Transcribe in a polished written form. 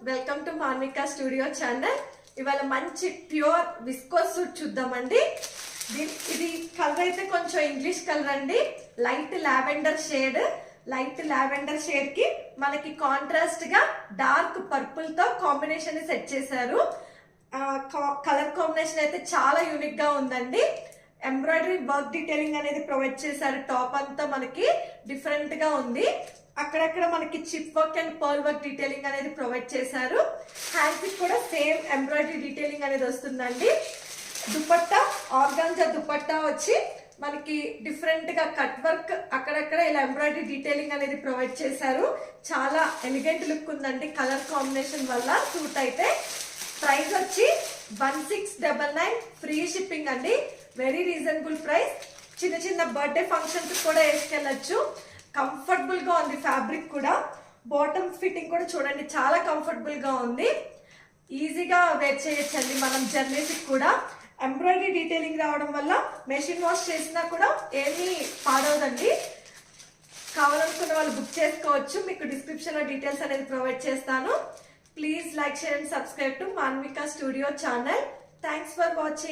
Welcome to Manvika studio channel. ఇవాళ మంచి pure viscose suit చూద్దామండి. ఇది కలర్ అయితే కొంచెం ఇంగ్లీష్ కలర్ అండి, లైట్ లావెండర్ షేడ్ కి మనకి కాంట్రాస్ట్ గా డార్క్ పర్పుల్ తో కాంబినేషన్ సెట్ చేశారు. కలర్ కాంబినేషన్ అయితే చాలా యూనిక్ గా ఉందండి. ఎంబ్రాయిడరీ వర్క్ డీటెయిలింగ్ అనేది ప్రొవైడ్ చేశారు. టాప్ అంతా మనకి డిఫరెంట్ గా ఉంది. అక్కడక్కడ మనకి chip work and pearl work detailing అనేది ప్రొవైడ్ చేశారు. హ్యాండ్స్ కి కూడా సేమ్ ఎంబ్రాయిడరీ డీటెయిలింగ్ అనేది వస్తుందండి. దుపట్టా ఆర్గాంజా దుపట్టా వచ్చి మనకి డిఫరెంట్ గా కట్ వర్క్ అక్కడక్కడ ఇలా ఎంబ్రాయిడరీ డీటెయిలింగ్ అనేది ప్రొవైడ్ చేశారు. చాలా ఎలిగెంట్ లుక్ ఉందండి కలర్ కాంబినేషన్ వల్ల. సూట్ అయితే ప్రైస్ వచ్చి 1699, ఫ్రీ షిప్పింగ్ అండి. Very reasonable price. చిన్న చిన్న బర్త్డే ఫంక్షన్స్ కూడా వేసుకెళ్ళచ్చు. కంఫర్టబుల్ గా ఉంది. ఫ్యాబ్రిక్ కూడా బాటమ్ ఫిట్టింగ్ కూడా చూడండి చాలా కంఫర్టబుల్ గా ఉంది. ఈజీగా వేర్ చేయొచ్చండి మనం జర్నీస్ కూడా. ఎంబ్రాయిడరీ డీటెయిలింగ్ రావడం వల్ల మెషిన్ వాష్ చేసినా కూడా ఏమీ పాడవదండి. కావాలనుకున్న వాళ్ళు బుక్ చేసుకోవచ్చు. మీకు డిస్క్రిప్షన్ లో డీటెయిల్స్ అనేది ప్రొవైడ్ చేస్తాను. Please like, share and subscribe to Manvika studio channel. Thanks for watching.